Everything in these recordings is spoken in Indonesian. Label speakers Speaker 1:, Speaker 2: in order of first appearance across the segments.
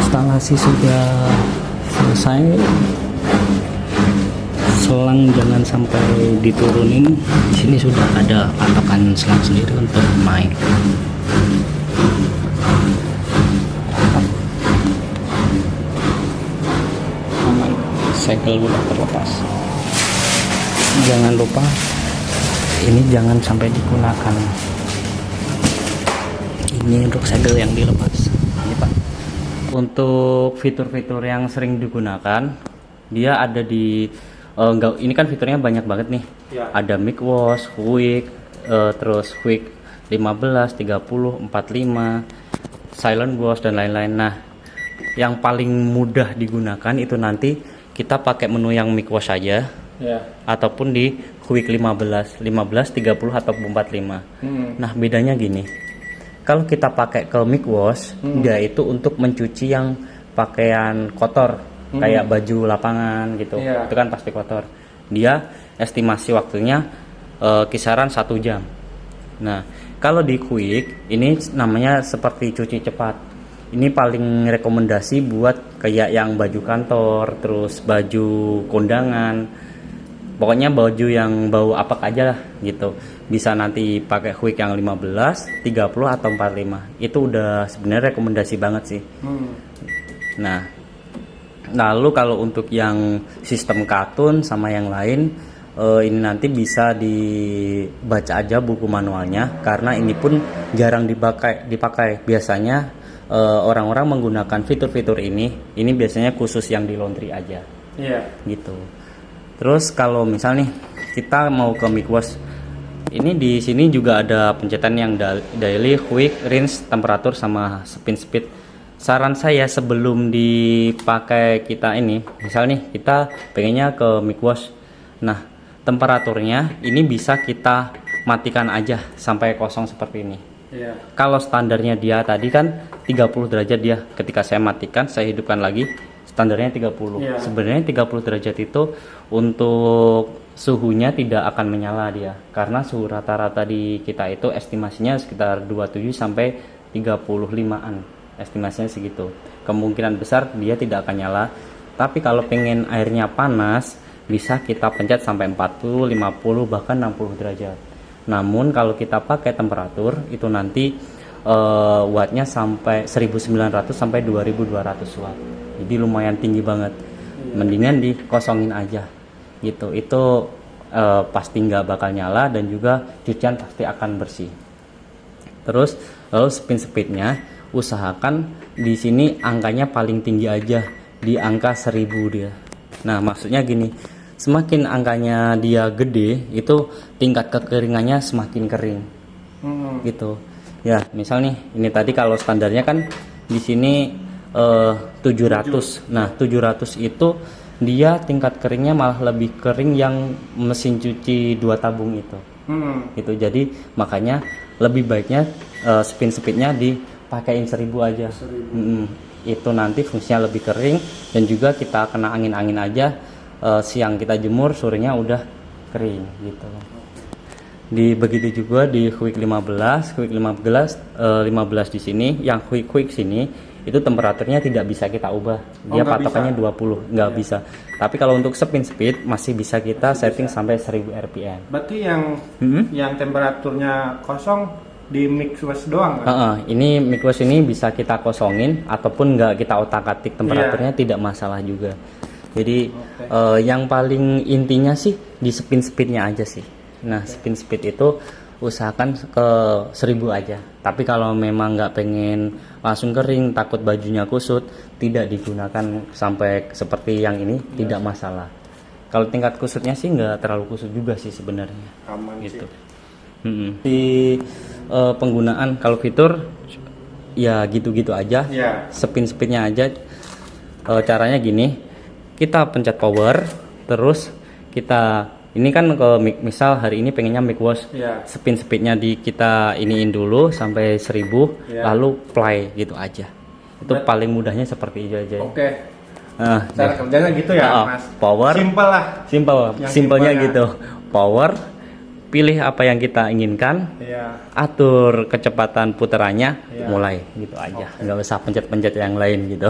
Speaker 1: instalasi sudah selesai. Selang jangan sampai diturunin. Di sini sudah ada patokan selang sendiri untuk mic. Aman, segel udah terlepas. Jangan lupa ini jangan sampai digunakan. Ini untuk segel yang dilepas. Ini Pak. Untuk fitur-fitur yang sering digunakan, dia ada di enggak, ini kan fiturnya banyak banget nih ya. Ada mic wash, quick, terus quick 15, 30, 45, silent wash dan lain-lain. Nah, yang paling mudah digunakan itu nanti kita pakai menu yang mic wash aja ya. Ataupun di quick 15, 15, 30 atau 45. Nah, bedanya gini, kalau kita pakai ke mic wash, dia itu untuk mencuci yang pakaian kotor, kayak baju lapangan gitu, itu kan pasti kotor. Dia estimasi waktunya kisaran 1 jam. Nah, kalau di quick ini namanya seperti cuci cepat. Ini paling rekomendasi buat kayak yang baju kantor, terus baju kondangan, pokoknya baju yang bau apak aja lah gitu. Bisa nanti pakai quick yang 15, 30 atau 45. Itu udah sebenarnya rekomendasi banget sih. Nah, lalu kalau untuk yang sistem katun sama yang lain, ini nanti bisa dibaca aja buku manualnya, karena ini pun jarang dipakai. Biasanya orang-orang menggunakan fitur-fitur ini biasanya khusus yang di laundry aja. Gitu. Terus kalau misal nih kita mau ke mic wash, ini di sini juga ada pencetan yang daily, quick, rinse, temperatur sama spin speed. Saran saya sebelum dipakai kita ini, misal nih kita pengennya ke mic wash, nah temperaturnya ini bisa kita matikan aja sampai kosong seperti ini. Kalau standarnya dia tadi kan 30 derajat dia, ketika saya matikan saya hidupkan lagi, standarnya 30. Sebenarnya 30 derajat itu untuk suhunya tidak akan menyala dia, karena suhu rata-rata di kita itu estimasinya sekitar 27 sampai 35an. Estimasinya segitu. Kemungkinan besar dia tidak akan nyala. Tapi kalau pengen airnya panas, bisa kita pencet sampai 40, 50, bahkan 60 derajat. Namun kalau kita pakai temperatur, itu nanti wattnya sampai 1900 sampai 2200 watt. Jadi lumayan tinggi banget. Mendingan dikosongin aja gitu. Itu pasti nggak bakal nyala, dan juga cucian pasti akan bersih. Terus lalu spin speednya, usahakan di sini angkanya paling tinggi aja, di angka 1000 dia. Nah, maksudnya gini, semakin angkanya dia gede, itu tingkat kekeringannya semakin kering. Gitu. Ya, misal nih, ini tadi kalau standarnya kan di sini 700. Nah, 700 itu dia tingkat keringnya malah lebih kering yang mesin cuci 2 tabung itu. Gitu. Jadi makanya lebih baiknya spin speednya dipakaiin 1000 aja. Itu nanti fungsinya lebih kering, dan juga kita kena angin-angin aja, siang kita jemur, sorenya udah kering gitu. Begitu juga di quick 15 15 di sini, yang quick sini itu temperaturnya tidak bisa kita ubah. Dia patokannya 20, nggak bisa. Tapi kalau untuk spin speed masih bisa kita setting sampai 1000 rpm.
Speaker 2: Berarti yang temperaturnya kosong di mic wash doang kan?
Speaker 1: Ini mic wash ini bisa kita kosongin ataupun nggak kita otak-atik temperaturnya, tidak masalah juga. Jadi yang paling intinya sih di spin speednya aja sih. Nah, spin speed itu usahakan ke 1000 aja. Tapi kalau memang nggak pengen langsung kering, takut bajunya kusut, tidak digunakan sampai seperti yang ini, tidak masalah. Kalau tingkat kusutnya sih nggak terlalu kusut juga sih sebenarnya.
Speaker 2: Aman
Speaker 1: gitu. Di penggunaan kalau fitur ya gitu-gitu aja. Spin speednya aja. Caranya gini, kita pencet power, terus kita ini kan ke misal hari ini pengennya mic wash, spin speednya kita iniin dulu sampai 1000, lalu play gitu aja. Itu paling mudahnya seperti itu aja.
Speaker 2: Cara kerjanya gitu ya, Mas.
Speaker 1: Power,
Speaker 2: simple lah.
Speaker 1: Simpelnya gitu. Power, pilih apa yang kita inginkan, atur kecepatan putarannya, mulai gitu aja, nggak usah pencet-pencet yang lain gitu.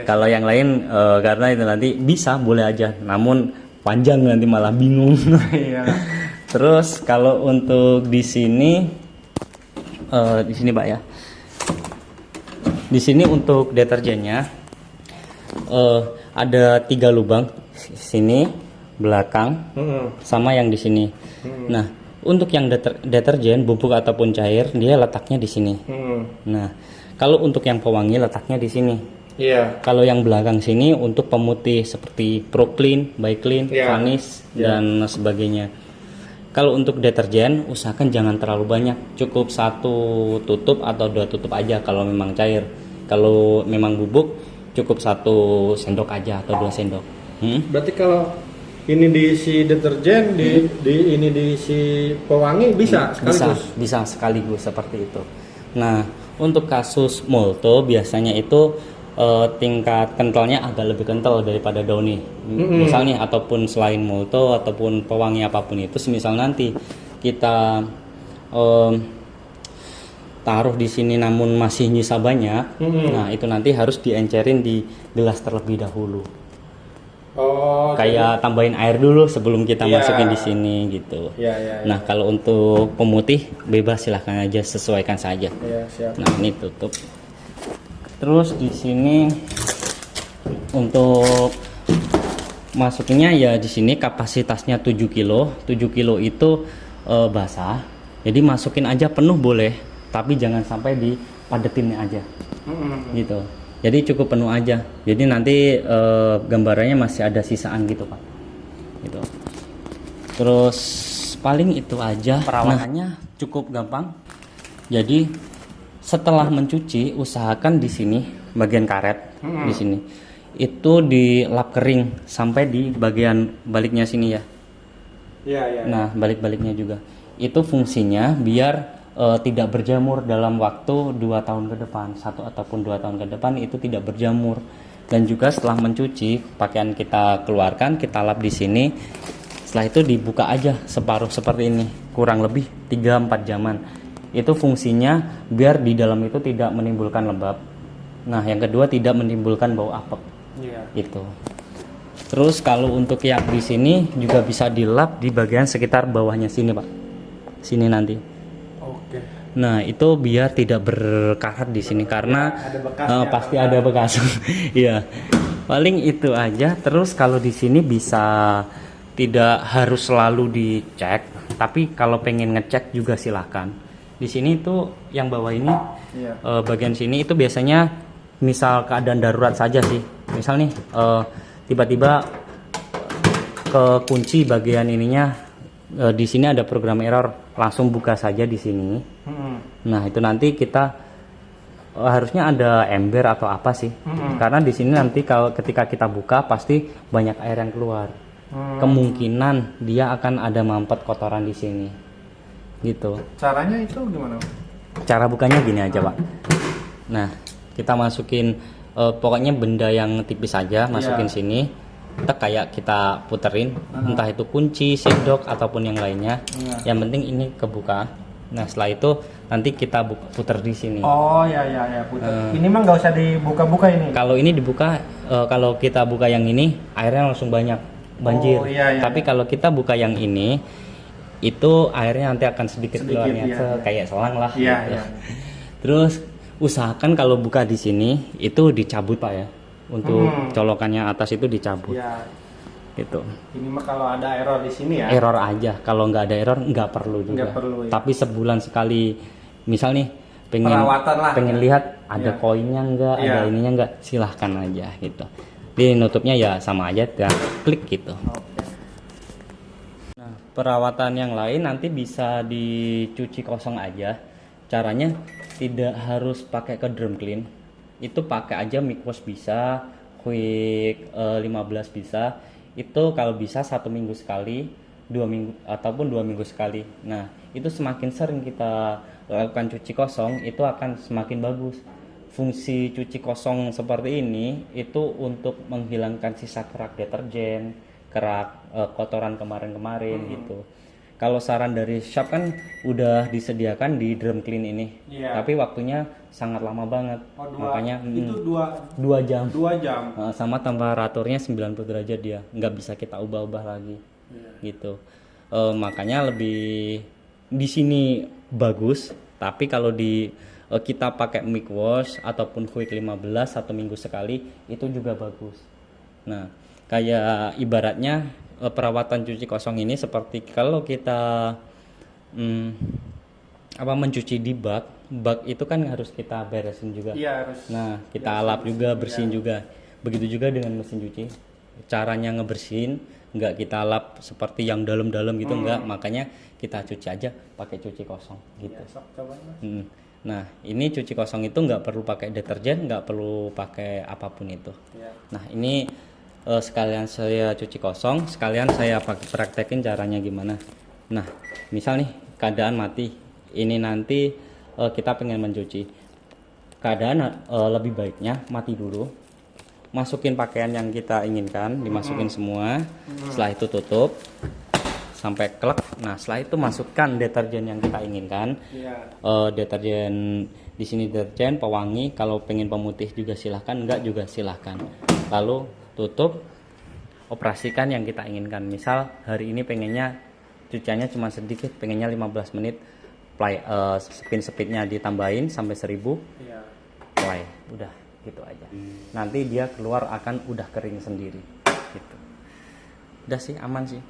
Speaker 1: Kalau yang lain karena itu nanti bisa boleh aja, namun panjang nanti malah bingung. Terus kalau untuk di sini Pak ya, di sini untuk deterjennya ada 3 lubang, sini, belakang, sama yang di sini. Nah, untuk yang deterjen, bubuk ataupun cair, dia letaknya di sini. Nah, kalau untuk yang pewangi letaknya di sini. Kalau yang belakang sini untuk pemutih seperti Proclean, Biclean, Vanish dan sebagainya. Kalau untuk deterjen, usahakan jangan terlalu banyak, cukup 1 tutup atau 2 tutup aja kalau memang cair. Kalau memang bubuk, cukup 1 sendok aja atau 2 sendok.
Speaker 2: Berarti kalau ini diisi deterjen, ini diisi pewangi bisa sekaligus?
Speaker 1: Bisa sekaligus seperti itu. Nah, untuk kasus molto biasanya itu tingkat kentalnya agak lebih kental daripada Downy. Misalnya ataupun selain molto ataupun pewangi apapun itu, semisal nanti kita taruh di sini namun masih nyisa banyak, nah itu nanti harus diencerin di gelas terlebih dahulu. Kayak tambahin air dulu sebelum kita masukin di sini gitu. Nah, kalau untuk pemutih bebas, silahkan aja, sesuaikan saja. Nah, ini tutup. Terus di sini untuk masukinnya ya di sini kapasitasnya 7 kilo. 7 kilo itu basah. Jadi masukin aja penuh boleh, tapi jangan sampai dipadetinnya aja. Gitu. Jadi cukup penuh aja. Jadi nanti gambarannya masih ada sisaan gitu Pak. Gitu. Terus paling itu aja. Perawatannya cukup gampang. Jadi setelah mencuci, usahakan di sini bagian karet di sini itu dilap kering sampai di bagian baliknya sini ya. Nah, balik-baliknya juga. Itu fungsinya biar tidak berjamur dalam waktu 2 tahun ke depan, 1 ataupun 2 tahun ke depan itu tidak berjamur. Dan juga setelah mencuci, pakaian kita keluarkan, kita lap di sini. Setelah itu dibuka aja separuh seperti ini, kurang lebih 3-4 jaman. Itu fungsinya biar di dalam itu tidak menimbulkan lembab. Nah, yang kedua tidak menimbulkan bau apek. Gitu. Terus kalau untuk yang di sini juga bisa dilap di bagian sekitar bawahnya sini, Pak. Sini nanti. Nah, itu biar tidak berkarat di sini karena pasti ada bekas. Iya. Paling itu aja. Terus kalau di sini bisa tidak harus selalu dicek, tapi kalau pengen ngecek juga silahkan. Di sini itu yang bawah ini bagian sini itu biasanya misal keadaan darurat saja sih. Misal nih tiba-tiba kekunci bagian ininya. Di sini ada program error, langsung buka saja di sini. Nah, itu nanti kita harusnya ada ember atau apa sih? Karena di sini nanti kalau ketika kita buka pasti banyak air yang keluar. Kemungkinan dia akan ada mampet kotoran di sini. Gitu.
Speaker 2: Caranya itu gimana?
Speaker 1: Cara bukanya gini aja, Pak. Nah, kita masukin pokoknya benda yang tipis aja, masukin sini. Kita kayak kita puterin, entah itu kunci, sendok ataupun yang lainnya. Yang penting ini kebuka. Nah, setelah itu nanti kita puter di sini.
Speaker 2: Puter. Ini mah nggak usah dibuka-buka ini.
Speaker 1: Kalau ini dibuka, kalau kita buka yang ini, airnya langsung banyak, banjir. Tapi kalau kita buka yang ini, itu airnya nanti akan sedikit keluarnya, kayak selang lah. Gitu. Terus usahakan kalau buka di sini itu dicabut, Pak ya. Untuk colokannya atas itu dicabut. Gitu.
Speaker 2: Ini mah kalau ada error di sini ya.
Speaker 1: Error aja. Kalau nggak ada error nggak perlu juga. Tapi sebulan sekali, misal nih pengen lihat ada koinnya nggak, ada ininya nggak, silahkan aja gitu. Di nutupnya ya sama aja, ya klik gitu. Nah, perawatan yang lain nanti bisa dicuci kosong aja. Caranya tidak harus pakai ke drum clean. Itu pakai aja Miquos bisa, Quick 15 bisa. Itu kalau bisa 1 minggu sekali, 2 minggu ataupun 2 minggu sekali. Nah, itu semakin sering kita lakukan cuci kosong, itu akan semakin bagus. Fungsi cuci kosong seperti ini itu untuk menghilangkan sisa kerak deterjen, kerak kotoran kemarin-kemarin gitu. kalau saran dari shop kan udah disediakan di drum clean ini.
Speaker 2: Iya.
Speaker 1: Tapi waktunya sangat lama banget. Makanya
Speaker 2: itu
Speaker 1: 2 jam.
Speaker 2: 2 jam.
Speaker 1: Sama temperaturnya 90 derajat dia. Nggak bisa kita ubah-ubah lagi. Gitu. Makanya lebih di sini bagus, tapi kalau di kita pakai mic wash ataupun quick 15 1 minggu sekali itu juga bagus. Nah, kayak ibaratnya perawatan cuci kosong ini seperti kalau kita mencuci di bak itu kan harus kita beresin juga.
Speaker 2: Iya, harus.
Speaker 1: Nah, kita lap juga, bersihin juga. Begitu juga dengan mesin cuci. Caranya ngebersihin nggak kita lap seperti yang dalam-dalam gitu, nggak. Makanya kita cuci aja pakai cuci kosong gitu. Nah, ini cuci kosong itu nggak perlu pakai deterjen, nggak perlu pakai apapun itu. Nah, ini sekalian saya cuci kosong, sekalian saya praktekin caranya gimana. Nah, misal nih keadaan mati, ini nanti kita pengen mencuci. Keadaan lebih baiknya mati dulu, masukin pakaian yang kita inginkan, dimasukin semua. Setelah itu tutup sampai klek. Nah, setelah itu masukkan deterjen yang kita inginkan. Deterjen di sini deterjen pewangi, kalau pengen pemutih juga silahkan, enggak juga silahkan. Lalu tutup, operasikan yang kita inginkan. Misal hari ini pengennya cuciannya cuma sedikit, pengennya 15 menit, spin speednya ditambahin sampai 1000, play, udah gitu aja. Nanti dia keluar akan udah kering sendiri gitu. Udah sih, aman sih.